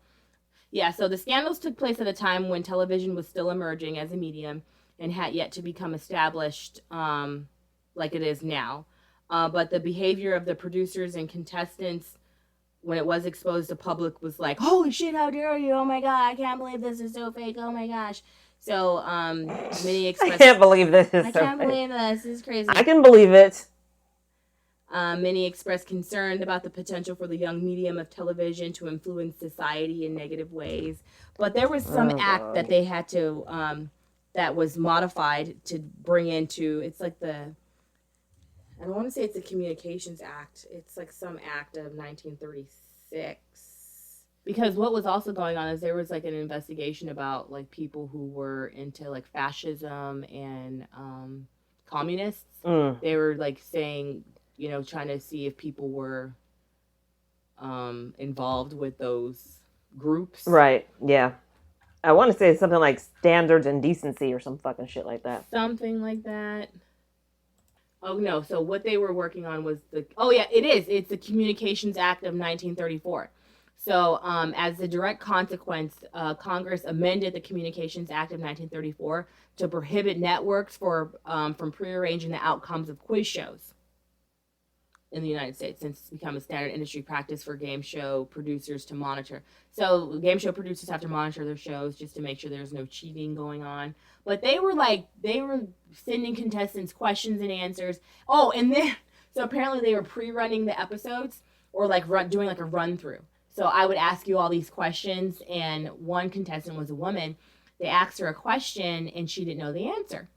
Yeah, so the scandals took place at a time when television was still emerging as a medium and had yet to become established like it is now. But the behavior of the producers and contestants when it was exposed to public was like, holy shit, how dare you? Oh my God, I can't believe this is so fake. Oh my gosh. So many expressed, I can't believe this is I can't believe this. This is crazy. I can believe it. Many expressed concern about the potential for the young medium of television to influence society in negative ways. But there was some act that they had to, that was modified to bring into, it's like I don't want to say it's a Communications Act. It's like some act of 1936. Because what was also going on is there was an investigation about people who were into fascism and communists. They were saying, trying to see if people were involved with those groups. Right, yeah. I want to say something like standards and decency or some fucking shit like that. Something like that. Oh, no. So what they were working on was it's the Communications Act of 1934. So as a direct consequence, Congress amended the Communications Act of 1934 to prohibit networks from prearranging the outcomes of quiz shows in the United States, since it's become a standard industry practice for game show producers to monitor. So game show producers have to monitor their shows just to make sure there's no cheating going on. But they were sending contestants questions and answers. Oh, and then, so apparently they were pre-running the episodes or doing a run through. So I would ask you all these questions, and one contestant was a woman. They asked her a question and she didn't know the answer.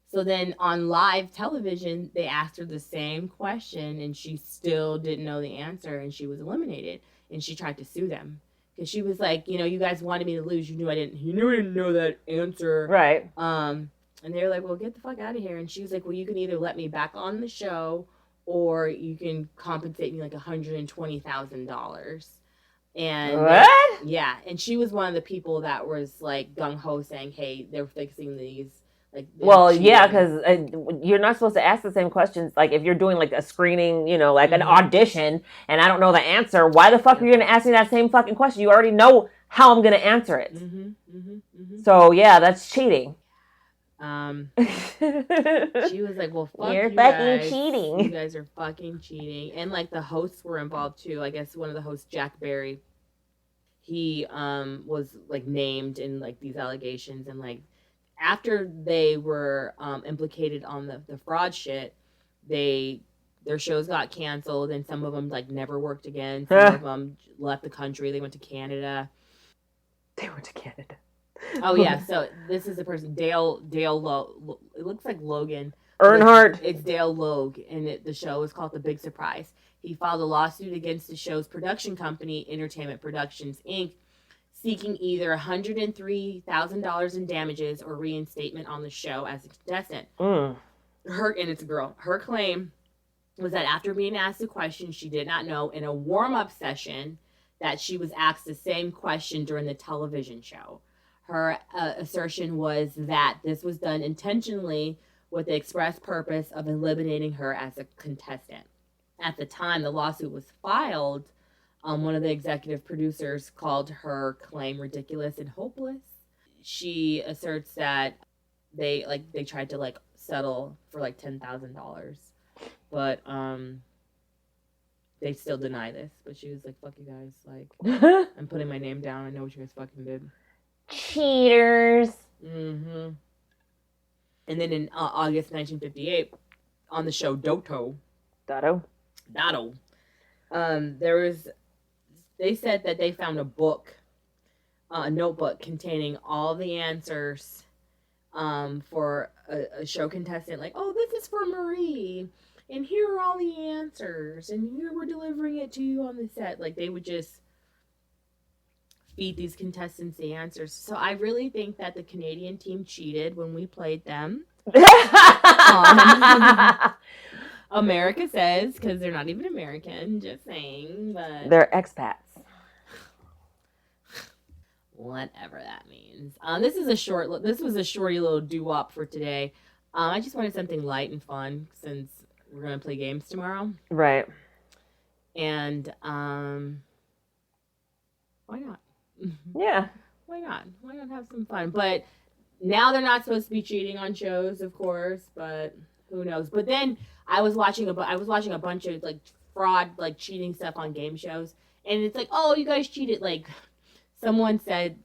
So then on live television, they asked her the same question and she still didn't know the answer, and she was eliminated. And she tried to sue them because she was like, you guys wanted me to lose. You knew I didn't know that answer. Right. And they were like, well, get the fuck out of here. And she was like, well, you can either let me back on the show or you can compensate me $120,000. And what? Yeah. And she was one of the people that was gung-ho saying, hey, they're fixing these. Well, yeah, because you're not supposed to ask the same questions. If you're doing a screening, an audition, and I don't know the answer, why the fuck are you going to ask me that same fucking question? You already know how I'm going to answer it. So, yeah, that's cheating. She was like, well, fuck you're you fucking guys. cheating. You guys are fucking cheating. And the hosts were involved too. I guess one of the hosts, Jack Barry, he was named in these allegations, and after they were implicated on the fraud shit, their shows got canceled, and some of them never worked again. Some of them left the country. They went to Canada. Oh yeah. So this is the person, Dale Logue. It looks like Logan Earnhardt. It's Dale Logue, and the show is called The Big Surprise. He filed a lawsuit against the show's production company, Entertainment Productions Inc., seeking either $103,000 in damages or reinstatement on the show as a contestant. And it's a girl. Her claim was that after being asked a question she did not know in a warm-up session, that she was asked the same question during the television show. Her assertion was that this was done intentionally with the express purpose of eliminating her as a contestant. At the time the lawsuit was filed, one of the executive producers called her claim ridiculous and hopeless. She asserts that they tried to settle for $10,000, but they still deny this. But she was like, "Fuck you guys! I'm putting my name down. I know what you guys fucking did." Cheaters. And then in August 1958, on the show Dotto, they said that they found a notebook containing all the answers for a show contestant. Oh, this is for Marie. and here are all the answers, and here we're delivering it to you on the set. Like, they would just feed these contestants the answers. So I really think that the Canadian team cheated when we played them. America says, because they're not even American, just saying, but They're expats. whatever that means. This was a shorty little doo-wop for today. I just wanted something light and fun since we're gonna play games tomorrow. Right. And why not? Yeah. Why not? Why not have some fun? But now they're not supposed to be cheating on shows, of course, but who knows? But then I was watching a bunch of like fraud, like cheating stuff on game shows, and it's like, oh, you guys cheated. Like, someone said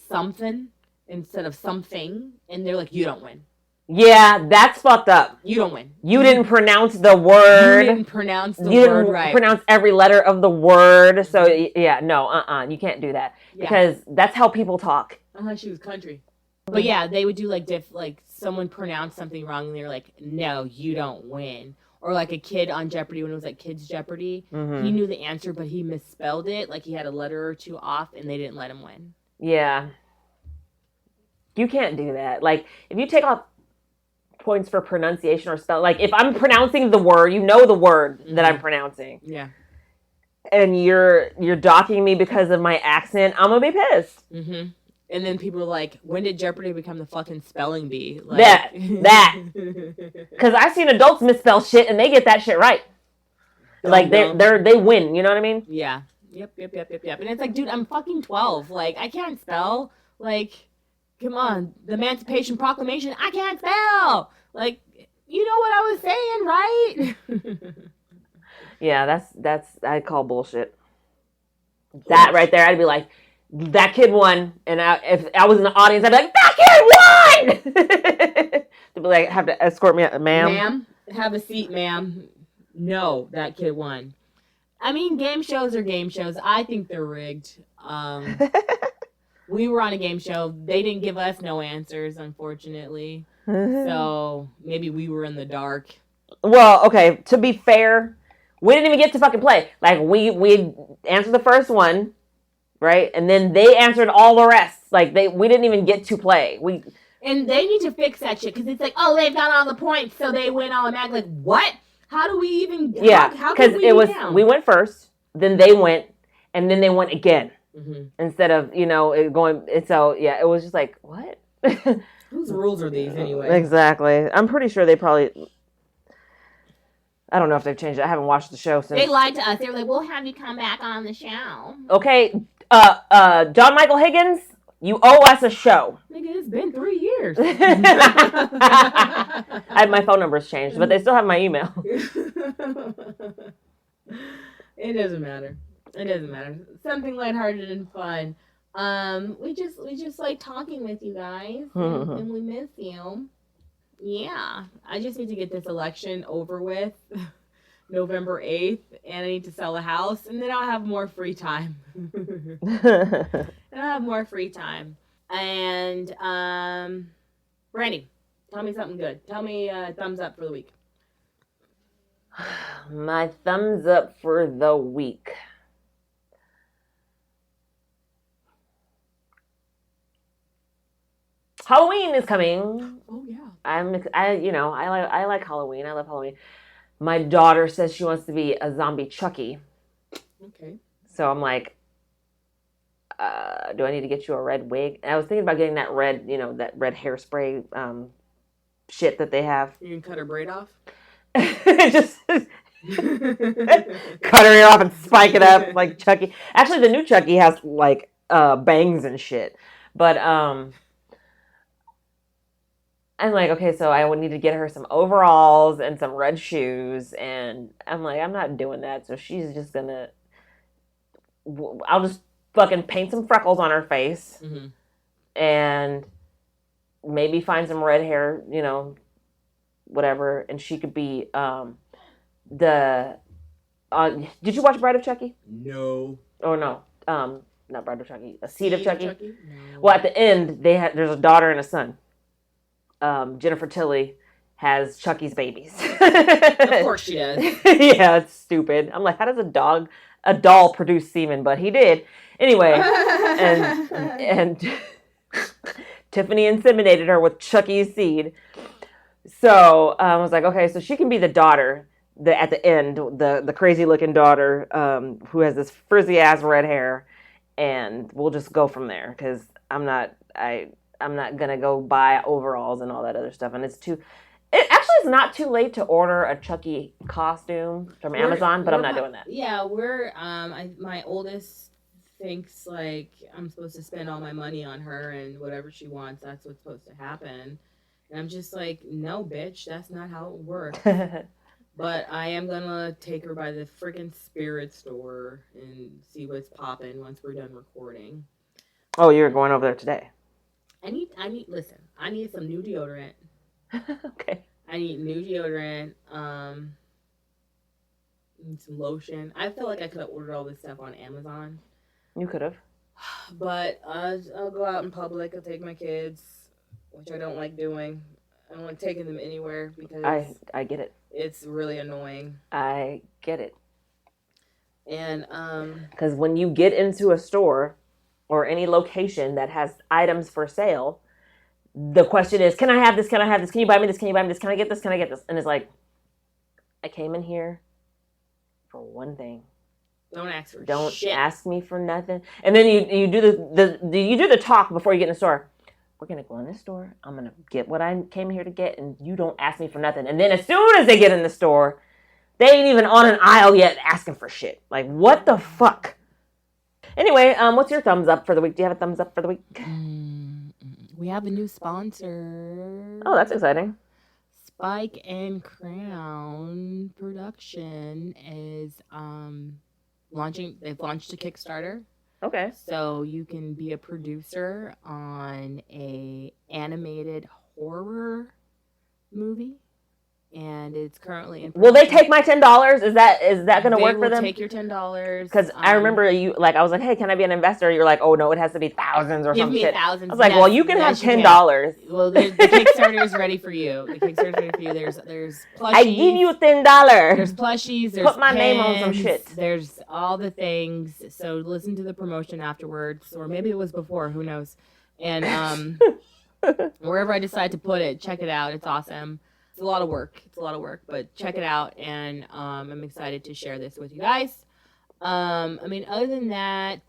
something instead of something, and they're like, you don't win. Yeah, that's fucked up. You don't win. You didn't pronounce the word. You didn't pronounce the You word didn't right. pronounce every letter of the word. So, yeah, no, you can't do that. Yeah. Because that's how people talk. She was country. But yeah, they would do like someone pronounced something wrong, and they're like, no, you don't win. Or like a kid on Jeopardy, when it was like Kids Jeopardy, he knew the answer, but he misspelled it. Like, he had a letter or two off, and they didn't let him win. Yeah. You can't do that. Like, if you take off points for pronunciation or spell, like, if I'm pronouncing the word, you know the word that I'm pronouncing. Yeah. And you're docking me because of my accent, I'm gonna be pissed. Mm-hmm. And then people are like, when did Jeopardy become the fucking spelling bee? Like, that. Because I've seen adults misspell shit and they get that shit right. Like, they win, you know what I mean? Yeah. Yep. And it's like, dude, I'm fucking 12. Like, I can't spell. Like, come on. The Emancipation Proclamation, I can't spell. Like, you know what I was saying, right? Yeah, that's I call bullshit. That right there, I'd be like, that kid won, and if I was in the audience, I'd be like, that kid won! They'd be like, have to escort me, ma'am. Ma'am, have a seat, ma'am. No, that kid won. I mean, game shows are game shows. I think they're rigged. We were on a game show. They didn't give us no answers, unfortunately. So maybe we were in the dark. Well, okay, to be fair, we didn't even get to fucking play. Like, we answered the first one, right? And then they answered all the rest. Like, we didn't even get to play. And they need to fix that shit, because it's like, oh, they've got all the points, so they win automatically. Like, what? How do we even... Yeah, because we went first, then they went, and then they went again. Mm-hmm. Instead of, it going... So, yeah, it was just like, what? Whose rules are these, anyway? Exactly. I'm pretty sure they probably... I don't know if they've changed it. I haven't watched the show since... They lied to us. They were like, we'll have you come back on the show. Okay, John Michael Higgins, you owe us a show. Nigga, it's been 3 years. My phone number's changed, but they still have my email. It doesn't matter. Something lighthearted and fun. We just like talking with you guys, and we miss you. Yeah, I just need to get this election over with, November 8th, and I need to sell a house, and then I'll have more free time. And Brandy, tell me something good. Tell me thumbs up for the week. My thumbs up for the week. Halloween is coming. Oh yeah. I like Halloween. I love Halloween. My daughter says she wants to be a zombie Chucky. Okay. So I'm like, do I need to get you a red wig? And I was thinking about getting that red, that red hairspray shit that they have. You can cut her braid off? Just cut her hair off and spike it up like Chucky. Actually, the new Chucky has like bangs and shit. But I'm like, okay, so I would need to get her some overalls and some red shoes, and I'm like, I'm not doing that. So she's just gonna, I'll just fucking paint some freckles on her face, and maybe find some red hair, whatever, and she could be did you watch Bride of Chucky? No. Oh no, not Bride of Chucky, A Seed of Chucky. No. Well, at the end, there's a daughter and a son. Jennifer Tilly has Chucky's babies. Of course she does. Yeah, it's stupid. I'm like, how does a doll produce semen? But he did. Anyway, and Tiffany inseminated her with Chucky's seed. So I was like, okay, so she can be the daughter, at the end, the crazy looking daughter who has this frizzy ass red hair, and we'll just go from there because I'm not gonna go buy overalls and all that other stuff, and it actually is not too late to order a Chucky costume from Amazon, but I'm not doing that. Yeah, my oldest thinks like I'm supposed to spend all my money on her and whatever she wants, that's what's supposed to happen. And I'm just like, no, bitch, that's not how it works. But I am gonna take her by the freaking spirit store and see what's popping once we're done recording. Oh, you're going over there today? I need some new deodorant. Okay. I need new deodorant, need some lotion. I feel like I could have ordered all this stuff on Amazon. You could have. But I'll go out in public. I'll take my kids, which I don't like doing. I don't like taking them anywhere because I get it. It's really annoying. I get it. And because when you get into a store or any location that has items for sale, the question is, can I have this? Can I have this? Can you buy me this? Can you buy me this? Can I get this? Can I get this? And it's like, I came in here for one thing. Don't ask for Don't shit. ask me for nothing. And then you do the talk before you get in the store. We're gonna go in this store. I'm gonna get what I came here to get, and you don't ask me for nothing. And then as soon as they get in the store, they ain't even on an aisle yet asking for shit. Like, what the fuck? Anyway, what's your thumbs up for the week? Do you have a thumbs up for the week? We have a new sponsor. Oh, that's exciting. Spike and Crown Production is launching. They've launched a Kickstarter. Okay. So you can be a producer on a animated horror movie, and it's currently in production. Will they take my $10? Is that going to work for them? Take your $10 because I remember you I was like, hey, can I be an investor? You're like, oh no, it has to be thousands or some shit. Thousands. I was like, well, you can have $10. Well, the Kickstarter is ready for you. The Kickstarter is ready for you. There's plushies. I give you $10. There's plushies. There's put my pens, name on some shit. There's all the things. So listen to the promotion afterwards, or maybe it was before. Who knows? And wherever I decide to put it, check it out. It's awesome. It's a lot of work. But check it out, and I'm excited to share this with you guys. Other than that,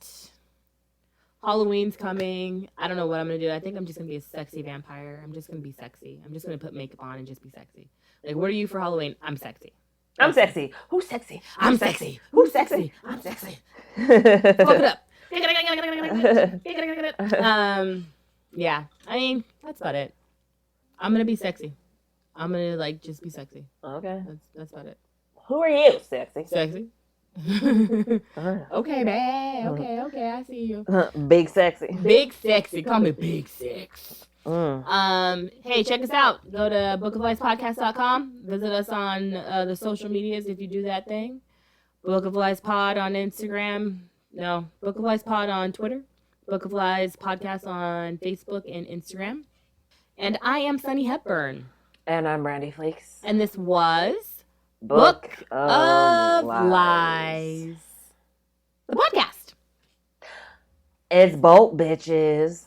Halloween's coming. I don't know what I'm going to do. I think I'm just going to be a sexy vampire. I'm just going to be sexy. I'm just going to put makeup on and just be sexy. Like, what are you for Halloween? I'm sexy. I'm sexy. Who's sexy? I'm sexy. Who's sexy? I'm sexy. Fuck it up. Yeah. That's about it. I'm going to be sexy. I'm going to, just be sexy. Okay. That's about it. Who are you, sexy? Sexy. Okay, babe. Okay, I see you. Big sexy. Big sexy. Call me Big Sex. Hey, check us out. Go to bookoflifepodcast.com. Visit us on the social medias if you do that thing. Book of Lies Pod on Instagram. No, Book of Lies Pod on Twitter. Book of Lies Podcast on Facebook and Instagram. And I am Sunny Hepburn. And I'm Brandy Flakes. And this was Book of Lies. The podcast. It's Bolt, bitches.